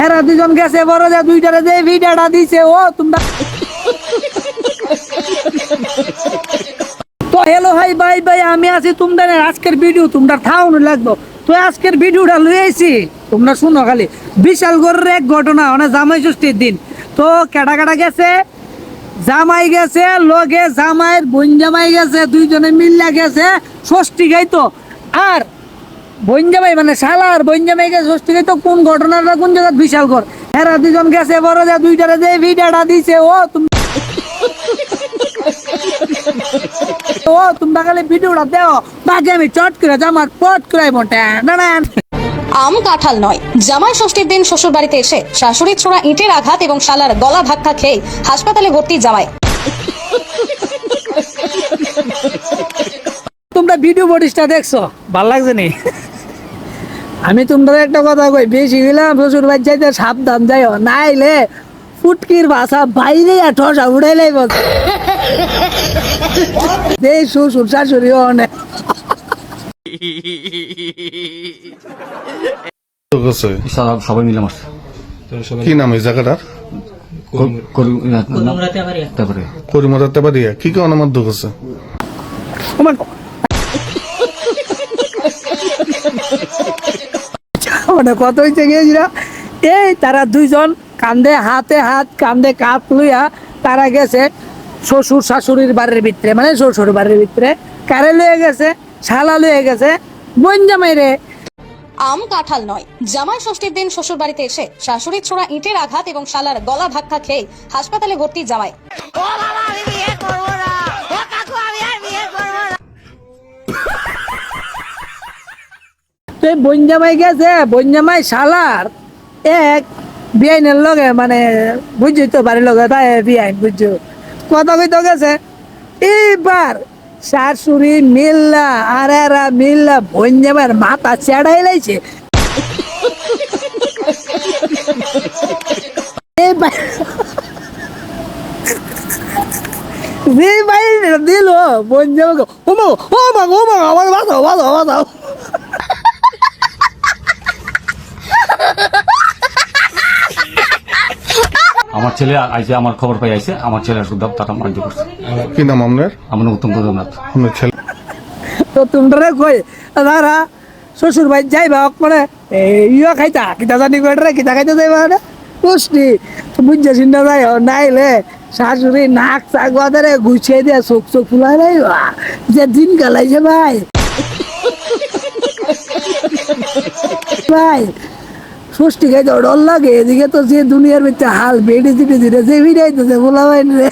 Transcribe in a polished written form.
এরা দুজন গেছে বড় যে দুইটারে যে ভিডিওটা দিছে ও তোমরা তো হ্যালো হাই বাই বাই আমি আছি তোমাদের আজকের ভিডিও তোমরা থাও না লাগবো তো আজকের ভিডিওটা লই আইছি তোমরা শুনো খালি বিশাল গরের এক ঘটনা মানে জামাই ষষ্ঠীর দিন তো কেডা কেডা গেছে জামাই গেছে লগে জামাইয়ের বোন জামাই গেছে দুইজনে মিল্লা গেছে ষষ্ঠী গাইতো আর বোন জামাই মানে শালা আর বোন জামাই গেছে ষষ্ঠী গাইতো কোন ঘটনাটা কোন জায়গা বিশাল গর এরা দুজন গেছে বড় যে দুইটারে যে ভিডিওটা দিছে ও তোমরা খালি ভিডিওটা দেও বাকি আমি চট করে জামার পট করে মোটা না আম কাঁঠাল নয়, জামাই ষষ্ঠীর দিন শ্বশুর বাড়িতে এসে শাশুড়ির ছোড়া ইটের আঘাত এবং শালার গলা ধাক্কা খেয়ে হাসপাতালে ভর্তি জামাই। তোমরা ভিডিও বডিসটা দেখছো ভাল লাগছে নি আমি তোমরা একটা কথা কই বেশি গেলাম শ্বশুর বাড়ি যাইতে সাবধান যাইও নাইলে ফুটকির ভাষা বাইরে ঠসা উড়াইলেই বল এই শ্বশুর শাশুড়ি অনেক সবাই মিলে মারছে। কি নাম এই জায়গাটার? করিমরাতে পারিয়া কি কি অনামার দুঃখ আছে? মানে কত হইতে গিয়েছিল এই তারা দুইজন কান্দে হাতে হাত কান্দে কাপ লইয়া তারা গেছে শ্বশুর শাশুড়ির বাড়ির ভিতরে মানে শ্বশুর বাড়ির ভিতরে কারে লয়ে গেছে শালা লয়ে গেছে বোন জামাই রে। আম কাঁঠাল নয়, জামাই ষষ্ঠীর দিন শ্বশুর বাড়িতে এসে শাশুড়ির ছোড়া ইটের আঘাত এবং শালার গলা ধাক্কা খেয়ে হাসপাতালে ভর্তি জামাই। তো বোন জামাই গেছে বোন জামাই শালার এক বিআইনের লগে মানে বুঝছি তো বাড়ির লগে তাই বিআইন বুঝছো কথা কইতে গেছে এইবার শাশুড়ি মিল্লা আর এরা মিল্লা বোন জামাইয়ের মাথা চেড়াই লাইছে দিল বোন জামাই ও মা আমার বাঁচাও বাঁচাও বাঁচাও আমার ছেলে আইসে, আমার খবর পাই আইসে, আমার ছেলে সুদ্ধা তারা মার্জি করছে। কি নাম আপনার? আমার নাম উত্তম কদমনাথ। আপনার ছেলে তো তোমরা কই দাদা শ্বশুর বাড়ি যাইবা মানে ইয়া খাইতা কিতা জানি কয়টা কিতা খাইতে যাইবা না পুষ্টি বুঝছে চিন্তা যাই নাইলে শাশুড়ি নাক চাক বাজারে গুছিয়ে দিয়ে চোখ চোখ ফুলাই যাইবা যে দিন গালাইছে ভাই ভাই ষষ্ঠী খাইতে ডর লাগে এদিকে তো যে দুনিয়ার ভিতরে হাল বেড়ে দিতে দিতে যে ভিড়াইতেছে বলা হয় রে